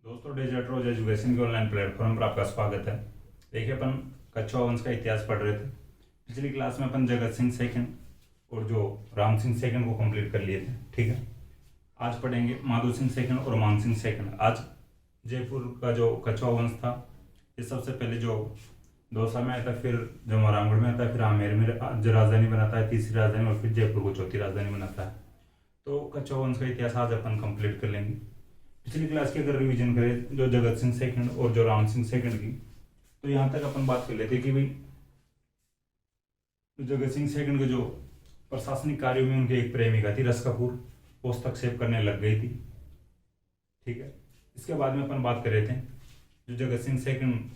दोस्तों, digital education के online platform पर आपका स्वागत है। देखिए, अपन कच्छा वंश का इतिहास पढ़ रहे थे। पिछली क्लास में अपन जगत सिंह सेकंड और जो राम सिंह सेकंड को कंप्लीट कर लिए थे। ठीक है, आज पढ़ेंगे माधो सिंह सेकंड और मान सिंह सेकंड। आज जयपुर का जो कच्छा वंश था, ये सबसे पहले जो दौसा में आया था, फिर जो महारामगढ़ में आता है, फिर आमेर में जो राजधानी बनाता है, तीसरी राजधानी, और फिर जयपुर को चौथी राजधानी बनाता है। तो कच्छा वंश का इतिहास आज अपन कंप्लीट कर लेंगे। पिछली क्लास की अगर रिवीजन करें जो जगत सिंह सेकंड और जो राम सिंह सेकंड की, तो यहाँ तक अपन बात कर लेते कि भाई जगत सिंह सेकंड के जो प्रशासनिक कार्यों में उनकी एक प्रेमिका थी रस कपूर, वो हस्तक्षेप करने लग गई थी। ठीक है, इसके बाद में अपन बात कर रहे थे जो जगत सिंह सेकंड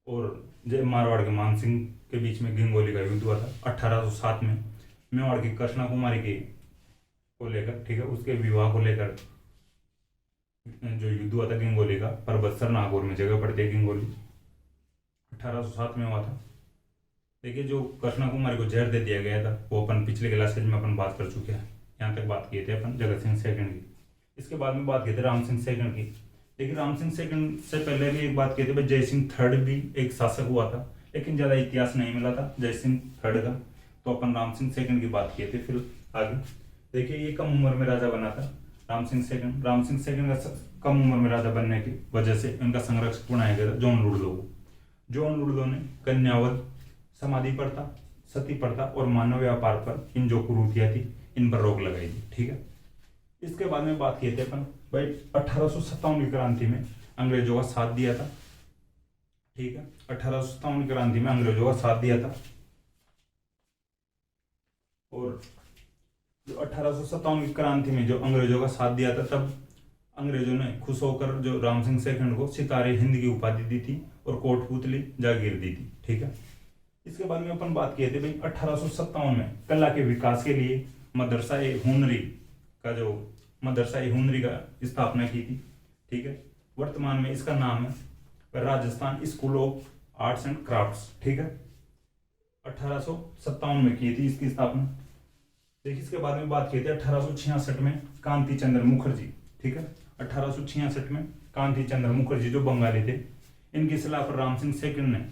और जय मारवाड़ के मान सिंह के बीच में गंगोली का युद्ध हुआ था 1807 में, मेवाड़ की कृष्णा कुमारी के को लेकर। ठीक है, उसके विवाह को लेकर जो युद्ध हुआ था गंगोली का, परबतसर नागौर में जगह पड़ती है गंगोली, 1807 में हुआ था। देखिए, जो कृष्णा कुमारी को जहर दे दिया गया था वो अपन पिछले क्लासेज में अपन बात कर चुके हैं। यहाँ तक बात किए थे अपन जगत सिंह सेकंड की। इसके बाद में बात किए थे राम सिंह सेकंड की। देखिए, राम सिंह सेकंड से पहले भी एक बात की थी भाई, जय सिंह थर्ड भी एक शासक हुआ था, लेकिन ज़्यादा इतिहास नहीं मिला था जय सिंह थर्ड का। तो अपन राम सिंह सेकंड की बात किए थे। फिर आगे देखिए, ये कम उम्र में राजा बना था राम सिंह सेकंड का कम उम्र में राजा बनने की वजह से इनका संरक्षक बनाया गया था जॉन लुडलो को। जॉन लुडलो ने कन्यावध, समाधि प्रथा, सती प्रथा और मानव व्यापार पर इन जो कुरीतियां थी इन पर रोक लगाई थी। ठीक है, इसके बाद में बात किए थे अपन भाई 1857 की क्रांति में अंग्रेजों का साथ दिया था। ठीक है, 1857 की क्रांति में अंग्रेजों का साथ दिया था, और जो 1857 की क्रांति में जो अंग्रेजों का साथ दिया था, तब अंग्रेजों ने खुश होकर जो राम सिंह सेकंड को सितारे हिंद की उपाधि दी थी और कोटपुतली जागीर दी थी। ठीक है, इसके बाद में अपन बात किए थे भाई 1857 में कला के विकास के लिए मदरसा-ए-हुनरी का स्थापना की थी। ठीक है, वर्तमान में इसका नाम है Rajasthan school of arts and crafts. ठीक है, 1857 में की थी इसकी स्थापना। देखिए, इसके बाद में बात की थी 1866 में कांति चंद्र मुखर्जी। ठीक है, 1866 में कांति चंद्र मुखर्जी जो बंगाली थे, इनकी सलाह पर राम सिंह सेकंड ने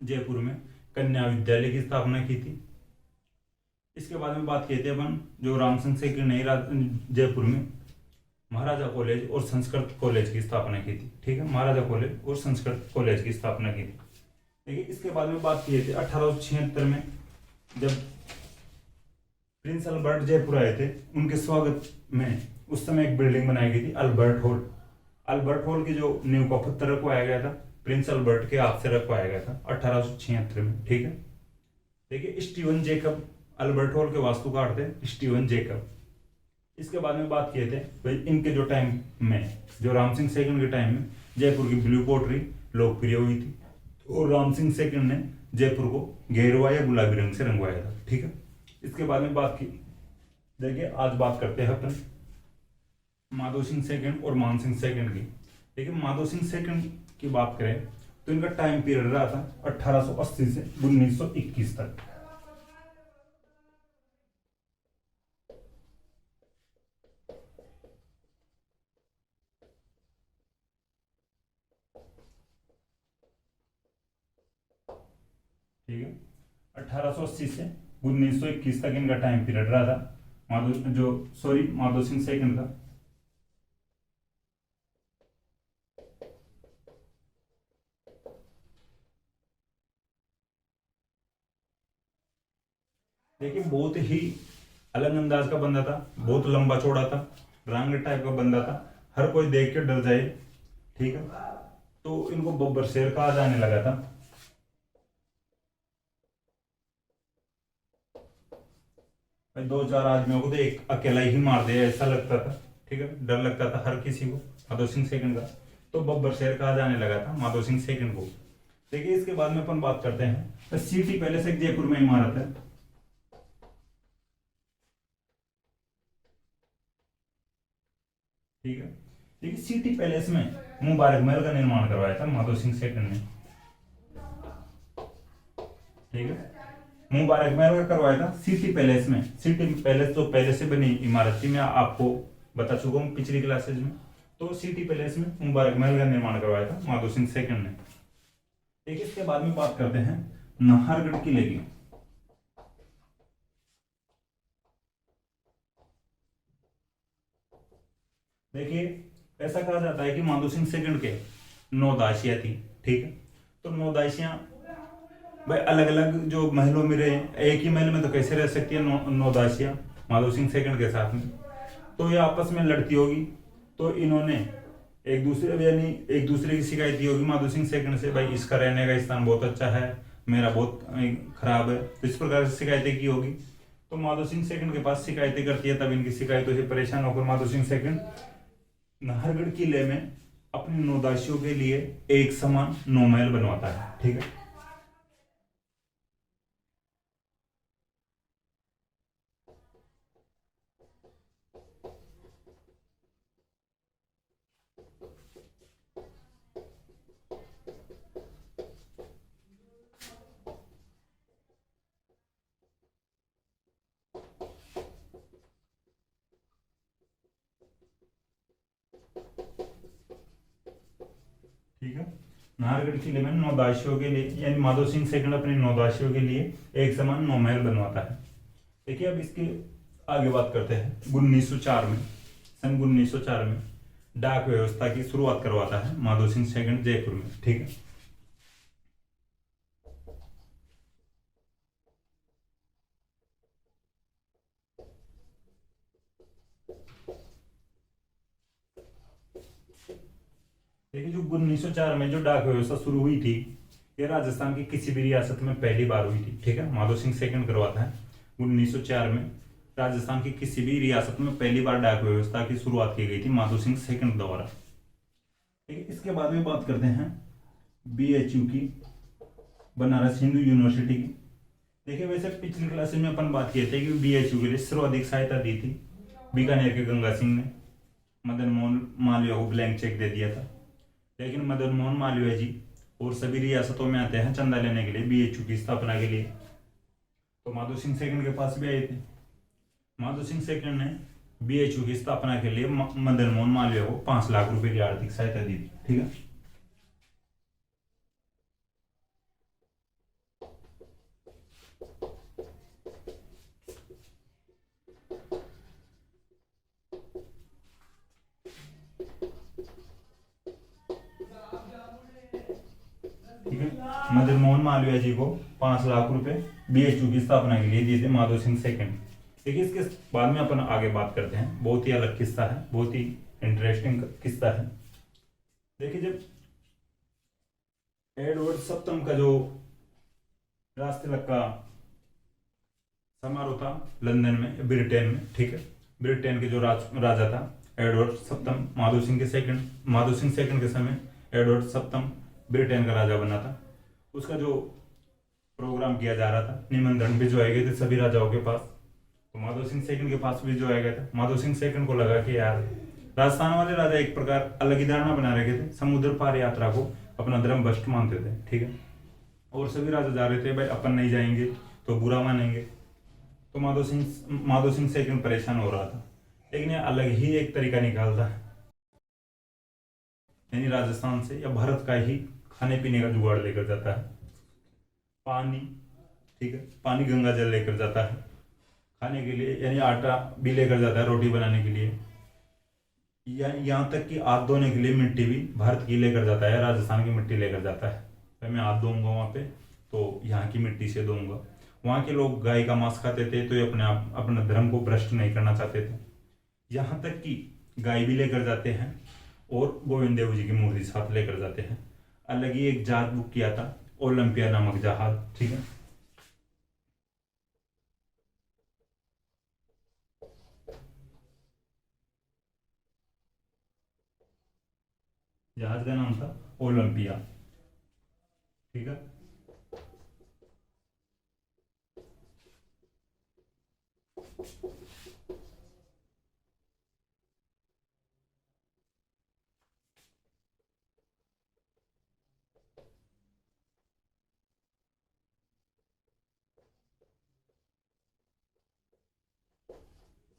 जयपुर में कन्या विद्यालय की स्थापना की थी। इसके बाद में बात किए थे अपन जो राम सिंह सेकंड ने जयपुर में महाराजा कॉलेज और संस्कृत कॉलेज की स्थापना की थी। ठीक है, महाराजा कॉलेज और संस्कृत कॉलेज की स्थापना की थी। देखिए, इसके बाद में बात किए थे 1876 में जब प्रिंस अल्बर्ट जयपुर आए थे, उनके स्वागत में उस समय एक बिल्डिंग बनाई गई थी अल्बर्ट हॉल। अल्बर्ट हॉल की जो नींव का पत्थर रखवाया गया था प्रिंस अल्बर्ट के हाथ से रखवाया गया था 1876 में। ठीक है, देखिए, स्टीवन जेकब अल्बर्ट हॉल के वास्तुकार थे, स्टीवन जेकब। इसके बाद में बात किए थे भाई इनके जो टाइम में, जो राम सिंह सेकंड के टाइम में जयपुर की ब्लू पोटरी लोकप्रिय हुई थी, और राम सिंह सेकंड ने जयपुर को गेरुआ या गुलाबी रंग से रंगवाया था। ठीक है, इसके बाद में बात की, देखिए आज बात करते हैं अपन माधो सिंह सेकंड और मान सिंह सेकंड की। देखिए, माधो सिंह सेकंड की बात करें तो इनका टाइम पीरियड रहा था 1880 से 1921 तक। ठीक है, 1880 से 1921 तक इनका टाइम पीरियड रहा था माधो सिंह सेकंड का। देखिए, बहुत ही अलग अंदाज का बंदा था, बहुत लंबा चौड़ा था, रांगड़ टाइप का बंदा था, हर कोई देख के डर जाए। ठीक है, तो इनको बब्बर शेर कहा जाने लगा था। भाई 2-4 आदमियों को तो एक अकेला ही मार दे ऐसा लगता था। ठीक है, डर लगता था हर किसी को माधो सिंह सेकंड का, तो बब्बर शेर कहा जाने लगा था माधो सिंह सेकंड को। देखिए, इसके बाद में अपन बात करते हैं तो सिटी पैलेस एक जयपुर में इमारत है। ठीक है, देखिए, सिटी पैलेस में मुबारक महल का निर्माण करवाया था माधो सिंह सेकंड ने। ठीक है, मुबारक महल का करवाया था सिटी पैलेस में। सिटी पैलेस तो पहले से बनी इमारत थी, मैं आपको बता चुका हूँ पिछली क्लासेज में। तो सिटी पैलेस में मुबारक महल का निर्माण करवाया था माधो सिंह सेकंड ने। देखिए इसके बाद में बात करते हैं नाहरगढ़ किले की। देखिए ऐसा कहा जाता है कि माधो सिंह सेकंड के 9 दासियां थी, ठीक है। तो 9 दासियां भाई अलग अलग जो महलों में रहे, एक ही महल में तो कैसे रह सकती है 9 दासियां माधो सिंह सेकंड के साथ में। तो ये आपस में लड़ती होगी, तो इन्होंने एक दूसरे यानी एक दूसरे की शिकायत की होगी माधो सिंह सेकंड से, भाई इसका रहने का स्थान बहुत अच्छा है, मेरा बहुत खराब है, तो इस प्रकार से शिकायतें की होगी। तो माधो सिंह सेकंड के पास शिकायतें करती है, तब इनकी शिकायतों से परेशान होकर माधो सिंह सेकंड नाहरगढ़ किले में अपनी 9 दासियों के लिए एक समान 9 महल बनवाता है, ठीक है। ठीक है, नाहरगढ़ किले में 9 दासियों के लिए यानी माधो सिंह सेकंड अपने 9 दासियों के लिए एक समान 9 महल बनवाता है। देखिए अब इसके आगे बात करते हैं 1904 में, सन 1904 में डाक व्यवस्था की शुरुआत करवाता है माधो सिंह सेकंड जयपुर में, ठीक है। देखिए जो 1904 में जो डाक व्यवस्था शुरू हुई थी, ये राजस्थान की किसी भी रियासत में पहली बार हुई थी, ठीक है। माधो सिंह सेकंड करवाता है 1904 में, राजस्थान की किसी भी रियासत में पहली बार डाक व्यवस्था की शुरुआत की गई थी माधो सिंह सेकंड द्वारा, ठीक है। इसके बाद में बात करते हैं BHU की, बनारस हिंदू यूनिवर्सिटी की। देखिए वैसे पिछली क्लास में अपन बात किए थे कि BHU के लिए सर्वाधिक सहायता दी थी बीकानेर के गंगा सिंह ने, मदन मोहन मालवीय को ब्लैंक चेक दे दिया था। लेकिन मदन मोहन मालवीय जी और सभी रियासतों में आते हैं चंदा लेने के लिए BHU की स्थापना के लिए, तो माधो सिंह सेकंड के पास भी आए थे। माधो सिंह सेकंड ने BHU की स्थापना के लिए मदन मोहन मालवीय को 5 लाख रुपए की आर्थिक सहायता दी थी, ठीक है। ठीक है, मदन मोहन मालवीय जी को 5 लाख रुपए BHU की स्थापना के लिए दिए थे माधो सिंह सेकंड। देखिए इसके बाद में अपन आगे बात करते हैं, बहुत ही अलग किस्सा है, बहुत ही इंटरेस्टिंग किस्सा है। देखिए जब एडवर्ड सप्तम का जो राष्ट्रतिलक का समारोह था लंदन में, ब्रिटेन में, ठीक है। ब्रिटेन के जो राजा था एडवर्ड सप्तम, माधो सिंह सेकंड के समय एडवर्ड सप्तम ब्रिटेन का राजा बना था। उसका जो प्रोग्राम किया जा रहा था, निमंत्रण भिजवाए गए थे सभी राजाओं के पास, तो माधो सिंह सेकंड के पास भिजवाया गया था। माधो सिंह सेकंड को लगा कि यार राजस्थान वाले राजा एक प्रकार अलग ही धारणा बना रखे थे, समुद्र पार यात्रा को अपना धर्म भ्रष्ट मानते थे, ठीक है। और सभी राजा जा रहे थे, भाई अपन नहीं जाएंगे तो बुरा मानेंगे। तो माधो सिंह सेकंड परेशान हो रहा था, लेकिन ये अलग ही एक तरीका निकालता है, यानी राजस्थान से या भारत का ही खाने पीने का जुगाड़ लेकर जाता है। पानी, ठीक है, पानी गंगा जल लेकर जाता है खाने के लिए, यानी आटा भी लेकर जाता है रोटी बनाने के लिए, या यहाँ तक कि हाथ धोने के लिए मिट्टी भी भारत की लेकर जाता है, राजस्थान की मिट्टी लेकर जाता है। तो मैं हाथ धोऊंगा वहाँ पे तो यहाँ की मिट्टी से धोऊंगा। वहाँ के लोग गाय का मांस खाते थे, तो ये अपना धर्म को भ्रष्ट नहीं करना चाहते थे। यहाँ तक कि गाय भी लेकर जाते हैं और गोविंद देव जी की मूर्ति साथ लेकर जाते हैं। अलग ही एक जहाज बुक किया था, ओलंपिया नामक जहाज, ठीक है। जहाज का नाम था ओलंपिया, ठीक है।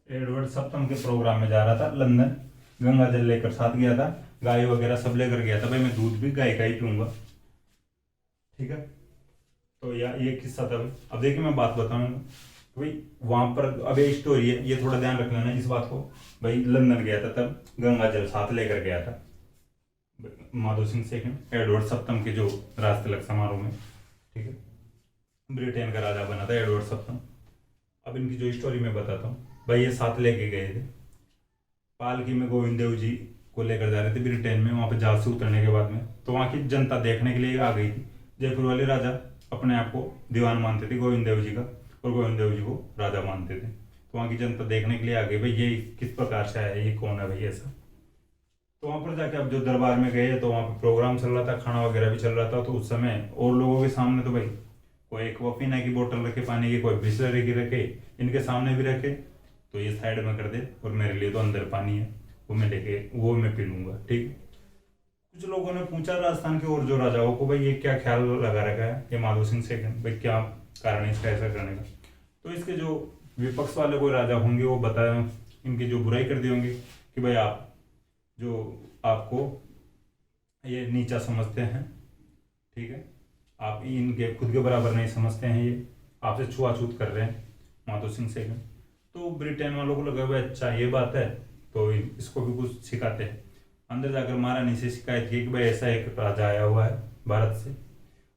एडवर्ड सप्तम के प्रोग्राम में जा रहा था लंदन, गंगा जल लेकर साथ गया था, गाय वगैरह सब लेकर गया था। भाई मैं दूध भी गाय का ही पीऊंगा, ठीक है। तो ये किस्सा था भाई। अब देखिए मैं बात बताऊंगा भाई, वहां पर अब ये स्टोरी है, ये थोड़ा ध्यान रख लेना इस बात को। भाई लंदन गया था, तब गंगा जल साथ लेकर गया था माधो सिंह सेकंड, एडवर्ड सप्तम के जो राज तिलक समारोह में, ठीक है। ब्रिटेन का राजा बना था एडवर्ड सप्तम। अब इनकी जो स्टोरी मैं बताता हूँ। भाई ये साथ लेके गए थे, पालकी में गोविंद देव जी को लेकर जा रहे थे ब्रिटेन में। वहां पे जहाज से उतरने के बाद में तो वहां की जनता देखने के लिए आ गई थी। जयपुर वाले राजा अपने आप को दीवान मानते थे गोविंद देव जी का, और गोविंद देव जी को राजा मानते थे। तो वहाँ की जनता देखने के लिए आ गई, भाई ये किस प्रकार से आया, ये कौन है भाई ऐसा। तो वहाँ पर जाके अब जो दरबार में गए तो वहाँ पे प्रोग्राम चल रहा था, खाना वगैरह भी चल रहा था। तो उस समय और लोगों के सामने तो भाई कोई एक वो पीने की बोतल रखे पानी की, कोई बिस्लरी की रखे, इनके सामने भी रखे। तो ये साइड में कर दे और मेरे लिए तो अंदर पानी है, वो मैं पी लूंगा, ठीक है। कुछ लोगों ने पूछा राजस्थान के और जो राजाओं को, भाई ये क्या ख्याल लगा रखा है ये माधो सिंह सेकंड, भाई क्या कारण है इसका ऐसा करने का। तो इसके जो विपक्ष वाले कोई राजा होंगे वो बताए, इनकी जो बुराई कर दी होंगे कि भाई आप जो आपको ये नीचा समझते हैं, ठीक है, आप इनके खुद के बराबर नहीं समझते हैं, ये आपसे छुआछूत कर रहे हैं माधो सिंह सेकंड। तो ब्रिटेन वालों को लगा भाई अच्छा ये बात है, तो इसको भी कुछ सिखाते हैं। अंदर जाकर महारानी से शिकायत की कि भाई ऐसा एक राजा आया हुआ है भारत से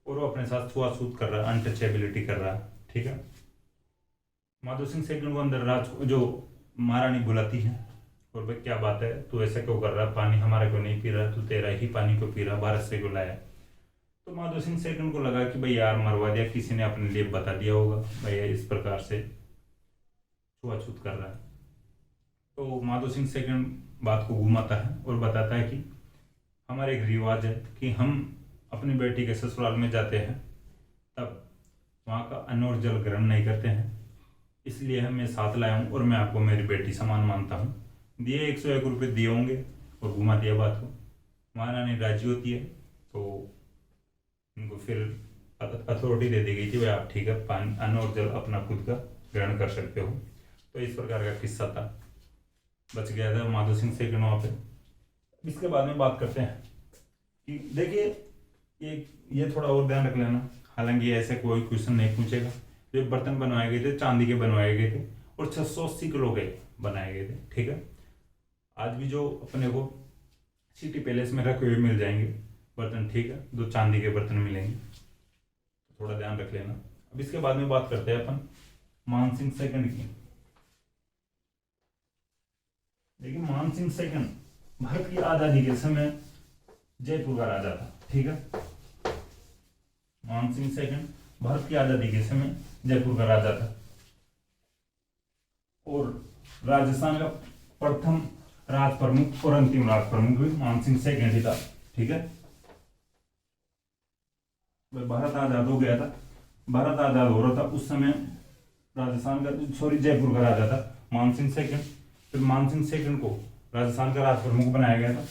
और वो अपने साथ छुआछूत कर रहा है, अनटचेबिलिटी कर रहा है, ठीक है। माधो सिंह सेकंड को अंदर राज जो महारानी बुलाती है, और भाई क्या बात है, तू ऐसा क्यों कर रहा है, पानी हमारा क्यों नहीं पी रहा, तू तेरा ही पानी क्यों पी रहा, भारत से क्यों लाया। तो माधो सिंह सेकंड को लगा कि भाई यार मरवा दिया, किसी ने अपने लिए बता दिया होगा भाई इस प्रकार से छुआछूत कर रहा है। तो माधो सिंह सेकंड बात को घुमाता है और बताता है कि हमारे एक रिवाज है कि हम अपनी बेटी के ससुराल में जाते हैं तब वहाँ का अन्न और जल ग्रहण नहीं करते हैं, इसलिए हम मैं साथ लाया हूँ और मैं आपको मेरी बेटी समान मानता हूँ। दिए 101 रुपये दिए होंगे और घुमा दिया बात को। महारानी राजी होती है तो उनको फिर अथॉरिटी दे दी गई थी, भाई आप ठीक है पानी अन्न और जल अपना खुद का ग्रहण कर सकते हो। तो इस प्रकार का किस्सा था, बच गया था माधो सिंह सेकंड वहाँ पे। इसके बाद में बात करते हैं कि देखिए ये थोड़ा और ध्यान रख लेना, हालांकि ऐसे कोई क्वेश्चन नहीं पूछेगा। जो बर्तन बनवाए गए थे चांदी के बनवाए गए थे और 680 किलो के बनाए गए थे, ठीक है। आज भी जो अपने को सिटी पैलेस में रखे हुए मिल जाएंगे बर्तन, ठीक है, दो चांदी के बर्तन मिलेंगे, तो थोड़ा ध्यान रख लेना। अब इसके बाद में बात करते हैं अपन मान सिंह सेकंड की। देखिए मान सिंह सेकंड भारत की आजादी के समय जयपुर का राजा था, ठीक है। मान सिंह सेकंड भारत की आजादी के समय जयपुर का राजा था और राजस्थान का प्रथम राज प्रमुख और अंतिम राज प्रमुख भी मान सिंह सेकंड ही था, ठीक है। भारत आजाद हो गया था, भारत आजाद हो रहा था उस समय राजस्थान का जयपुर का राजा था मान सिंह सेकंड। फिर मान सिंह सेकंड को राजस्थान का राज प्रमुख बनाया गया था।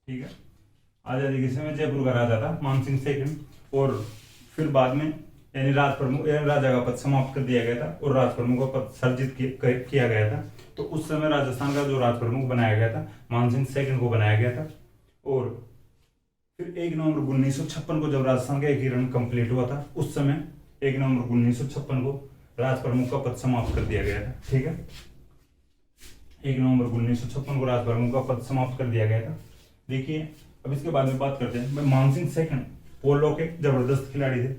ठीक है, आजादी के समय जयपुर का राजा था मान सिंह सेकंड। और फिर बाद में यानी राज प्रमुख राजा का पद समाप्त कर दिया गया था और राज प्रमुख का पद सर्जित किया गया था। तो उस समय राजस्थान का जो राज प्रमुख बनाया गया था मान सिंह सेकंड को बनाया गया था। और फिर 1 नवंबर 1956 को जब राजस्थान का एकीकरण कंप्लीट हुआ था, उस समय 1 नवंबर 1956 को राज प्रमुख का पद समाप्त कर दिया गया था, ठीक है। 1 नवंबर 1956 को राज प्रमुख का पद समाप्त कर दिया गया था। देखिए अब इसके बाद में बात करते हैं। मान सिंह सेकंड पोलो के जबरदस्त खिलाड़ी थे,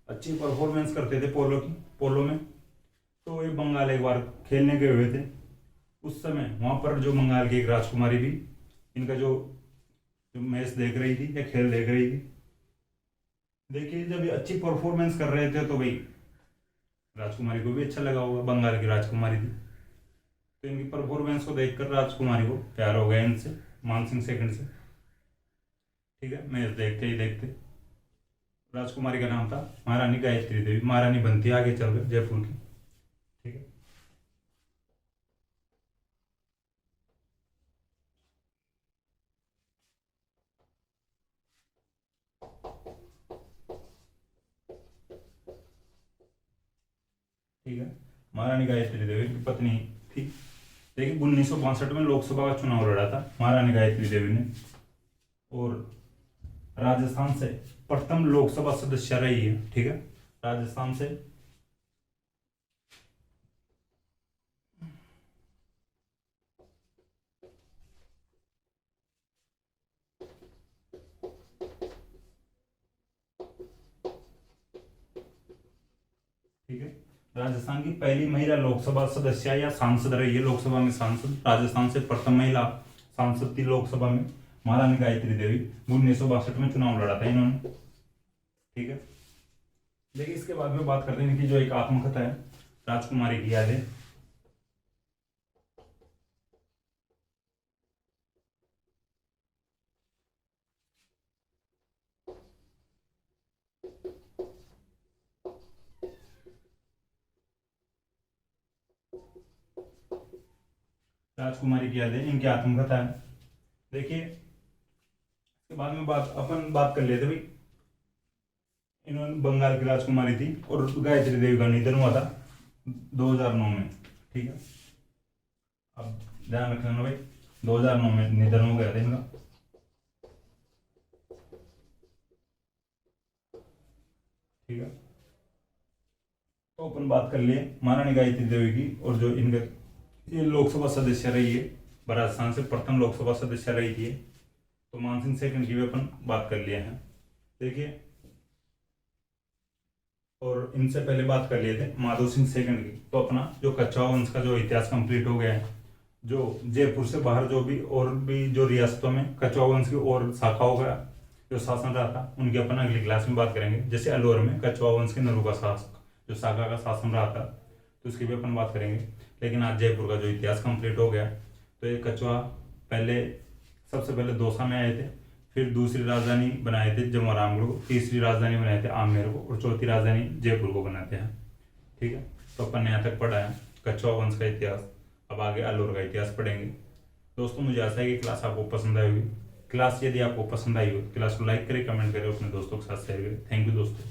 अच्छी परफॉर्मेंस करते थे पोलो में। तो ये बंगाल एक बार खेलने गए हुए थे, उस समय वहां पर जो बंगाल की एक राजकुमारी भी इनका जो मैच देख रही थी या खेल देख रही थी। देखिए जब ये अच्छी परफॉर्मेंस कर रहे थे तो भाई राजकुमारी को भी अच्छा लगा होगा, बंगाल की राजकुमारी थी। तो इनकी परफॉर्मेंस को देखकर राजकुमारी को प्यार हो गया इनसे, मानसिंह सेकंड से। ठीक है, मैच देखते ही देखते राजकुमारी का नाम था महारानी गायत्री देवी, महारानी बनती है आगे चलकर जयपुर की। ठीक है, ठीक है, महारानी गायत्री देवी की पत्नी थी। देखिए 1962 में लोकसभा का चुनाव लड़ा था महारानी गायत्री देवी ने, और राजस्थान से प्रथम लोकसभा सदस्य रही है। ठीक है, राजस्थान से ठीक है, राजस्थान की पहली महिला लोकसभा सदस्य या सांसद रही है, लोकसभा में सांसद। राजस्थान से प्रथम महिला सांसद थी लोकसभा में महारानी गायत्री देवी। 1962 में चुनाव लड़ा था इन्होंने। ठीक है, देखिए इसके बाद में बात करते हैं कि जो एक आत्मकथा है राजकुमारी की यादें। राजकुमारी की यादें इनकी आत्मकथा है। देखिए इसके बाद में बात कर लेते भाई, इन्होंने बंगाल की राजकुमारी थी और गायत्री देवी का निधन हुआ था 2009 में। ठीक है, अब ध्यान रखना भाई, 2009 में निधन हो गया था इनका। ठीक है, तो अपन बात कर लिए महारानी गायत्री देवी की, और जो इनका ये लोकसभा सदस्य रही है, राजस्थान से प्रथम लोकसभा सदस्य रही थी। तो मानसिंह सेकंड की भी अपन बात कर लिए हैं। देखिए, और इनसे पहले बात कर लिए थे माधो सिंह सेकंड की। तो अपना जो कच्छवाहा वंश का जो इतिहास कंप्लीट हो गया है, जो जयपुर से बाहर जो भी और भी जो रियासतों में कच्छवाहा वंश की और शाखाओं का जो शासन रहा था, उनकी अपन अगली क्लास में बात करेंगे। जैसे अलवर में कच्छवाहा वंश के नरू का शासक जो शाखा का शासन रहा था, तो उसकी भी अपन बात करेंगे। लेकिन आज जयपुर का जो इतिहास कंप्लीट हो गया, तो ये कच्छवाहा पहले सबसे पहले दौसा में आए थे, फिर दूसरी राजधानी बनाए थे जमवारामगढ़ को, तीसरी राजधानी बनाए थे आमेर को, और चौथी राजधानी जयपुर को बनाते हैं। ठीक है, तो अपन ने यहाँ तक पढ़ा है कच्छवाहा वंश का इतिहास। अब आगे अलवर का इतिहास पढ़ेंगे। दोस्तों मुझे आशा है कि क्लास आपको पसंद आई होगी। क्लास यदि आपको पसंद आई हो, क्लास को लाइक करें, कमेंट करें, अपने दोस्तों के साथ शेयर करें। थैंक यू दोस्तों।